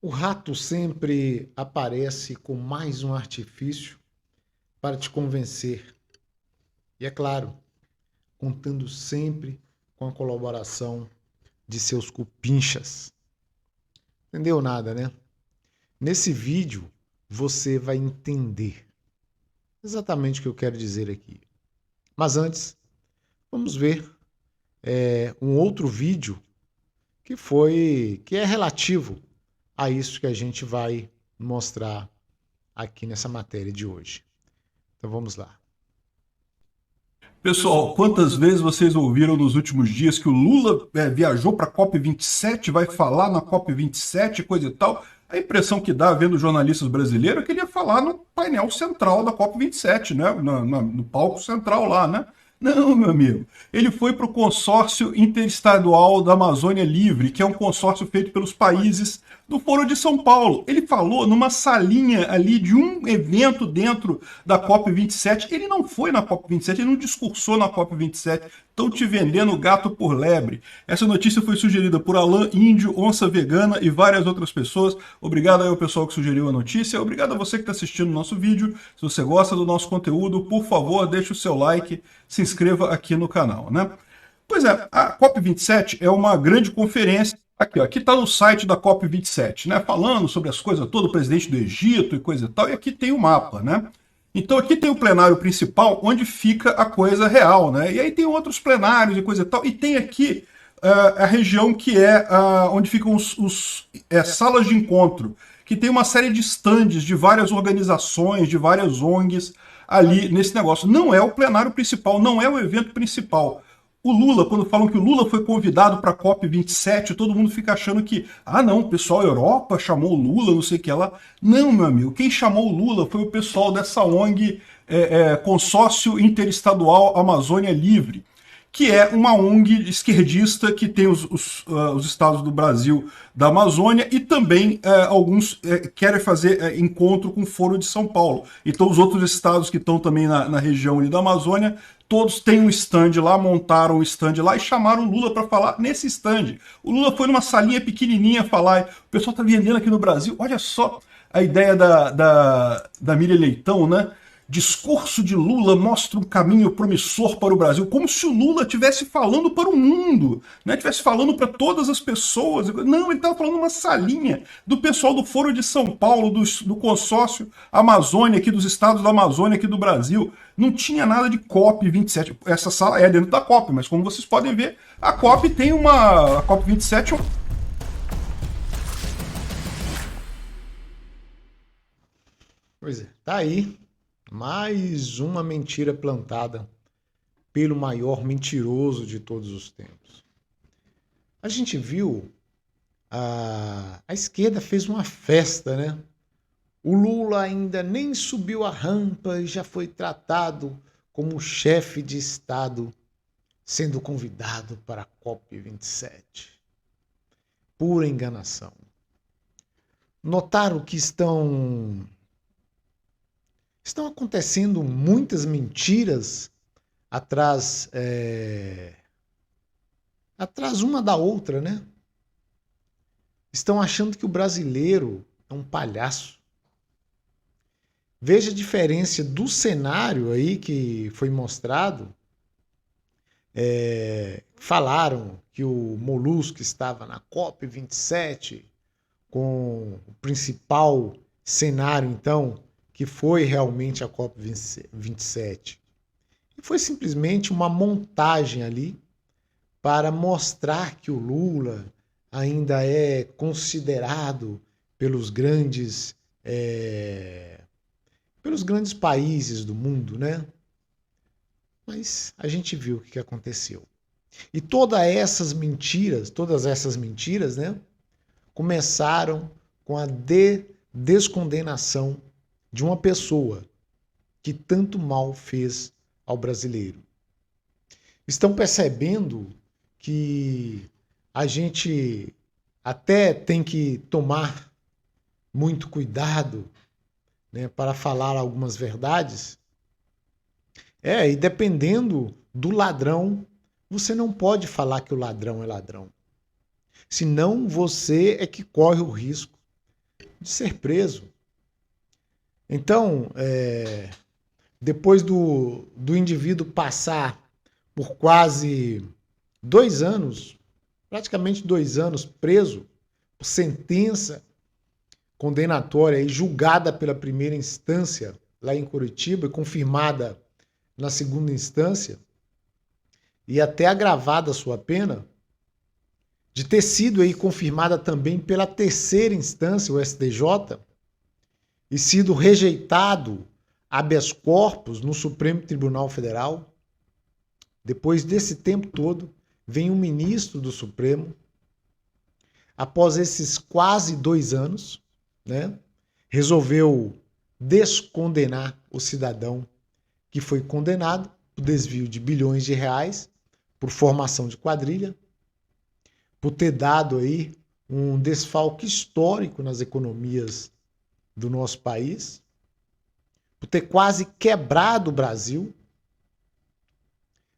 O rato sempre aparece com mais um artifício para te convencer. E é claro, contando sempre com a colaboração de seus cupinchas. Entendeu nada, né? Nesse vídeo você vai entender exatamente o que eu quero dizer aqui. Mas antes, vamos ver um outro vídeo que é relativo a isso que a gente vai mostrar aqui nessa matéria de hoje. Então vamos lá. Pessoal, quantas vezes vocês ouviram nos últimos dias que o Lula viajou para a COP27, vai falar na COP27, coisa e tal? A impressão que dá vendo jornalistas brasileiros é que ele ia falar no painel central da COP27, né? No palco central lá, né? Não, meu amigo. Ele foi para o consórcio interestadual da Amazônia Livre, que é um consórcio feito pelos países do Foro de São Paulo. Ele falou numa salinha ali de um evento dentro da COP27. Ele não foi na COP27, ele não discursou na COP27. Estão te vendendo gato por lebre. Essa notícia foi sugerida por Alan Índio, Onça Vegana e várias outras pessoas. Obrigado aí ao pessoal que sugeriu a notícia. Obrigado a você que está assistindo o nosso vídeo. Se você gosta do nosso conteúdo, por favor, deixe o seu like, se inscreva aqui no canal, né? Pois é, a COP27 é uma grande conferência. Aqui está no site da COP27, né? Falando sobre as coisas todas, o presidente do Egito e coisa e tal, e aqui tem o mapa, né? Então aqui tem o plenário principal, onde fica a coisa real, né? E aí tem outros plenários e coisa e tal, e tem aqui a região que é onde ficam salas de encontro, que tem uma série de estandes de várias organizações, de várias ONGs ali nesse negócio. Não é o plenário principal, não é o evento principal. O Lula, quando falam que o Lula foi convidado para a COP27, todo mundo fica achando que, não, o pessoal da Europa chamou o Lula, não sei o que lá. Não, meu amigo, quem chamou o Lula foi o pessoal dessa ONG, Consórcio Interestadual Amazônia Livre, que é uma ONG esquerdista que tem os estados do Brasil da Amazônia e também alguns querem fazer encontro com o Foro de São Paulo. Então os outros estados que estão também na região ali da Amazônia, todos têm um stand lá, montaram um stand lá e chamaram o Lula para falar nesse stand. O Lula foi numa salinha pequenininha falar, o pessoal está vendendo aqui no Brasil, olha só a ideia da Miriam Leitão, né? Discurso de Lula mostra um caminho promissor para o Brasil, como se o Lula estivesse falando para o mundo, né? Estivesse falando para todas as pessoas. Não, ele estava falando numa salinha do pessoal do Foro de São Paulo, do consórcio Amazônia, aqui dos estados da Amazônia, aqui do Brasil. Não tinha nada de COP27. Essa sala é dentro da COP, mas como vocês podem ver, a COP tem a COP27. Pois é, tá aí mais uma mentira plantada pelo maior mentiroso de todos os tempos. A gente viu a esquerda fez uma festa, né? O Lula ainda nem subiu a rampa e já foi tratado como chefe de Estado, sendo convidado para a COP27. Pura enganação. Notaram que estão acontecendo muitas mentiras atrás atrás uma da outra, né? Estão achando que o brasileiro é um palhaço. Veja a diferença do cenário aí que foi mostrado. Falaram que o Molusco estava na COP27 com o principal cenário, então, que foi realmente a COP27. E foi simplesmente uma montagem ali para mostrar que o Lula ainda é considerado pelos grandes países do mundo, né? Mas a gente viu o que aconteceu. E todas essas mentiras, né, começaram com a descondenação de uma pessoa que tanto mal fez ao brasileiro. Estão percebendo que a gente até tem que tomar muito cuidado, né, para falar algumas verdades? E dependendo do ladrão, você não pode falar que o ladrão é ladrão. Senão você é que corre o risco de ser preso. Então, depois do indivíduo passar por quase 2 anos, praticamente 2 anos preso, por sentença condenatória e julgada pela primeira instância lá em Curitiba e confirmada na segunda instância, e até agravada a sua pena, de ter sido aí confirmada também pela terceira instância, o STJ, e sido rejeitado habeas corpus no Supremo Tribunal Federal. Depois desse tempo todo, vem um ministro do Supremo, após esses quase 2 anos, né, resolveu descondenar o cidadão que foi condenado por desvio de bilhões de reais, por formação de quadrilha, por ter dado aí um desfalque histórico nas economias do nosso país, por ter quase quebrado o Brasil.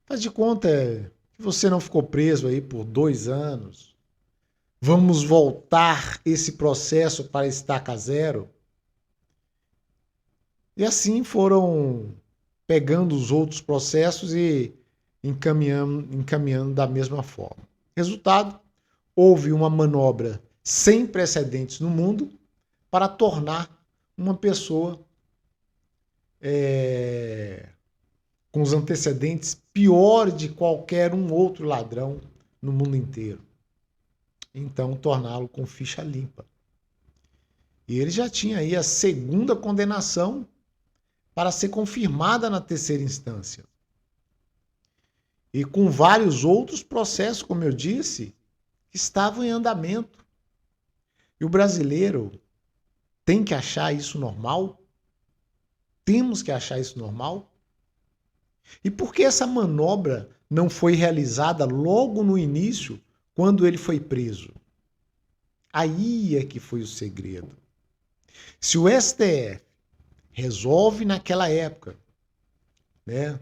Faz de conta que você não ficou preso aí por 2 anos. Vamos voltar esse processo para estaca zero. E assim foram pegando os outros processos e encaminhando da mesma forma. Resultado, houve uma manobra sem precedentes no mundo para tornar uma pessoa com os antecedentes piores de qualquer um outro ladrão no mundo inteiro. Então, torná-lo com ficha limpa. E ele já tinha aí a segunda condenação para ser confirmada na terceira instância. E com vários outros processos, como eu disse, que estavam em andamento. E o brasileiro tem que achar isso normal? Temos que achar isso normal? E por que essa manobra não foi realizada logo no início, quando ele foi preso? Aí é que foi o segredo. Se o STF resolve naquela época, né,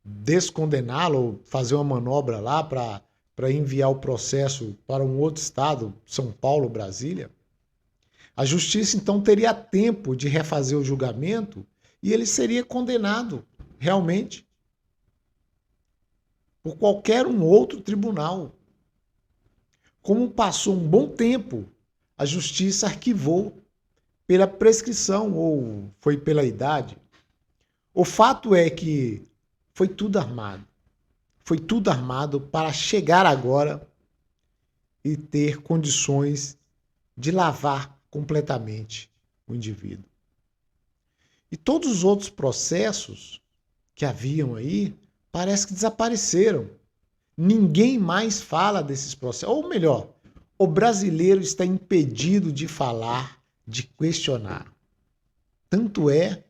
descondená-lo, fazer uma manobra lá para enviar o processo para um outro estado, São Paulo, Brasília, a justiça então teria tempo de refazer o julgamento e ele seria condenado realmente por qualquer um outro tribunal. Como passou um bom tempo, a justiça arquivou pela prescrição ou foi pela idade. O fato é que foi tudo armado. Foi tudo armado para chegar agora e ter condições de lavar completamente o indivíduo. E todos os outros processos que haviam aí, parece que desapareceram. Ninguém mais fala desses processos. Ou melhor, o brasileiro está impedido de falar, de questionar. Tanto é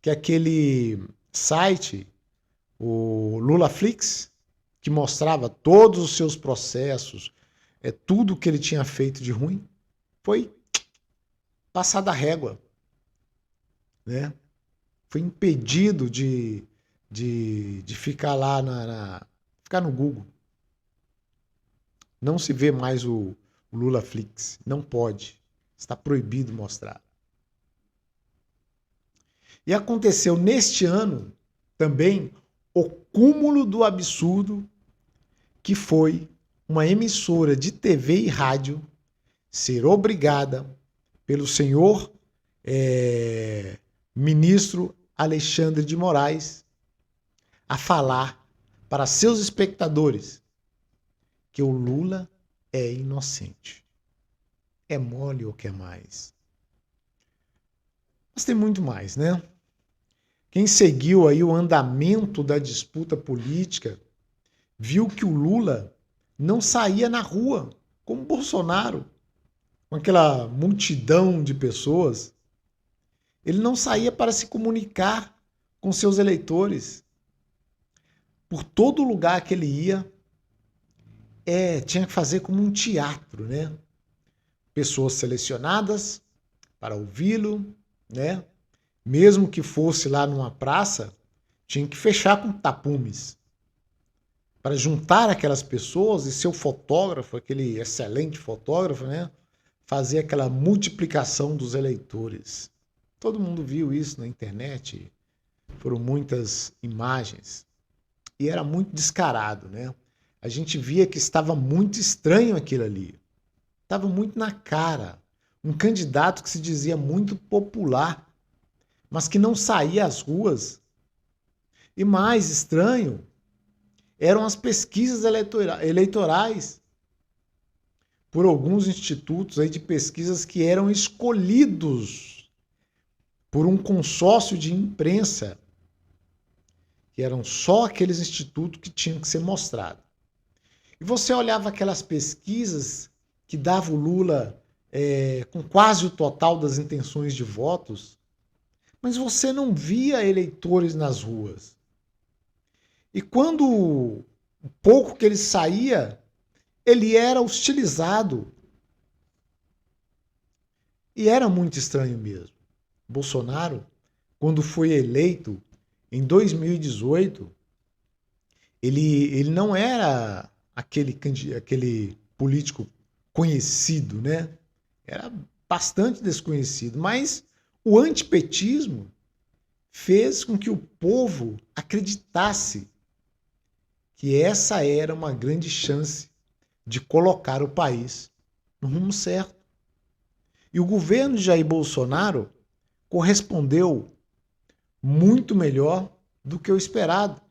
que aquele site, o LulaFlix, que mostrava todos os seus processos, tudo que ele tinha feito de ruim, foi passado a régua, né? Foi impedido de ficar lá ficar no Google. Não se vê mais o LulaFlix, não pode, está proibido mostrar. E aconteceu neste ano também o cúmulo do absurdo, que foi uma emissora de TV e rádio ser obrigada pelo senhor ministro Alexandre de Moraes a falar para seus espectadores que o Lula é inocente. É mole ou quer mais? Mas tem muito mais, né? Quem seguiu aí o andamento da disputa política viu que o Lula não saía na rua como Bolsonaro, com aquela multidão de pessoas. Ele não saía para se comunicar com seus eleitores. Por todo lugar que ele ia, tinha que fazer como um teatro, né? Pessoas selecionadas para ouvi-lo, né? Mesmo que fosse lá numa praça, tinha que fechar com tapumes para juntar aquelas pessoas e seu fotógrafo, aquele excelente fotógrafo, né? fazer aquela multiplicação dos eleitores. Todo mundo viu isso na internet, foram muitas imagens. E era muito descarado, né? A gente via que estava muito estranho aquilo ali. Estava muito na cara. Um candidato que se dizia muito popular, mas que não saía às ruas. E mais estranho eram as pesquisas eleitorais por alguns institutos aí de pesquisas que eram escolhidos por um consórcio de imprensa, que eram só aqueles institutos que tinham que ser mostrados. E você olhava aquelas pesquisas que davam o Lula com quase o total das intenções de votos, mas você não via eleitores nas ruas. E quando o pouco que ele saía, ele era hostilizado. E era muito estranho mesmo. Bolsonaro, quando foi eleito em 2018, ele não era aquele político conhecido, né? Era bastante desconhecido, mas o antipetismo fez com que o povo acreditasse que essa era uma grande chance de colocar o país no rumo certo. E o governo de Jair Bolsonaro correspondeu muito melhor do que o esperado,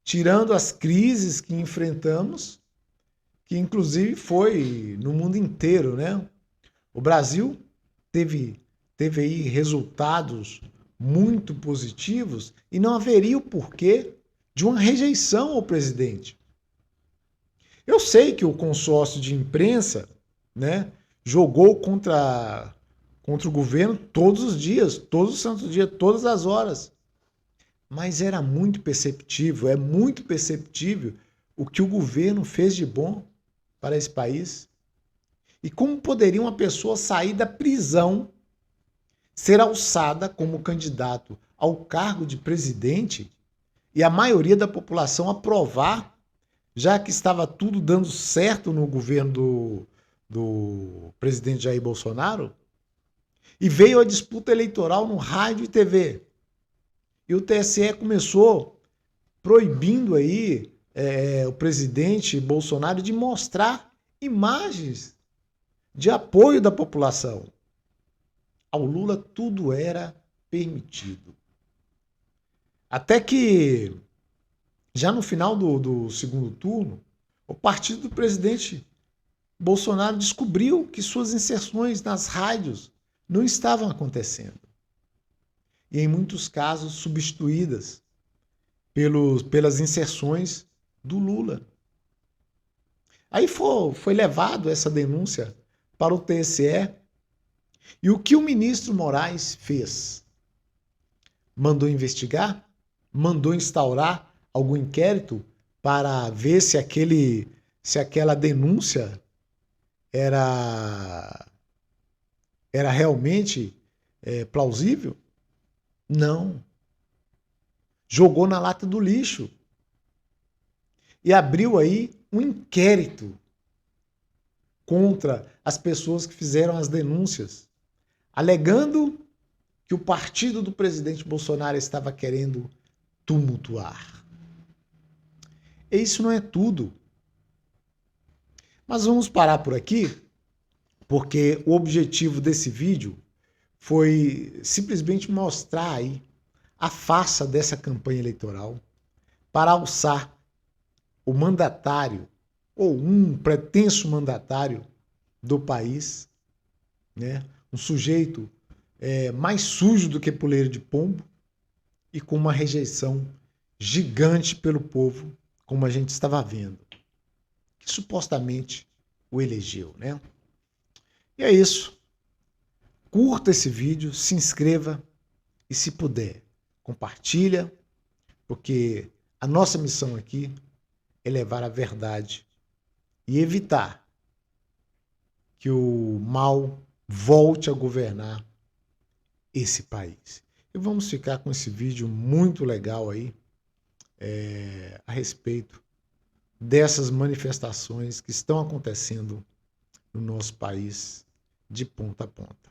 tirando as crises que enfrentamos, que inclusive foi no mundo inteiro, né? O Brasil teve aí resultados muito positivos e não haveria o porquê de uma rejeição ao presidente. Eu sei que o consórcio de imprensa, né, jogou contra o governo todos os dias, todos os santos dias, todas as horas. Mas era muito perceptível, é muito perceptível o que o governo fez de bom para esse país. E como poderia uma pessoa sair da prisão, ser alçada como candidato ao cargo de presidente e a maioria da população aprovar, já que estava tudo dando certo no governo do presidente Jair Bolsonaro? E veio a disputa eleitoral no rádio e TV. E o TSE começou proibindo aí o presidente Bolsonaro de mostrar imagens de apoio da população. Ao Lula tudo era permitido. Até que, já no final do segundo turno, o partido do presidente Bolsonaro descobriu que suas inserções nas rádios não estavam acontecendo. E em muitos casos substituídas pelas inserções do Lula. Aí foi levado essa denúncia para o TSE. E o que o ministro Moraes fez? Mandou investigar? Mandou instaurar algum inquérito para ver se aquela denúncia era realmente plausível? Não. Jogou na lata do lixo. E abriu aí um inquérito contra as pessoas que fizeram as denúncias, alegando que o partido do presidente Bolsonaro estava querendo tumultuar. E isso não é tudo. Mas vamos parar por aqui, porque o objetivo desse vídeo foi simplesmente mostrar aí a farsa dessa campanha eleitoral para alçar o mandatário ou um pretenso mandatário do país, né? Um sujeito mais sujo do que poleiro de pombo e com uma rejeição gigante pelo povo, como a gente estava vendo, que supostamente o elegeu, né? E é isso. Curta esse vídeo, se inscreva e, se puder, compartilha, porque a nossa missão aqui é levar a verdade e evitar que o mal volte a governar esse país. E vamos ficar com esse vídeo muito legal aí a respeito dessas manifestações que estão acontecendo no nosso país de ponta a ponta.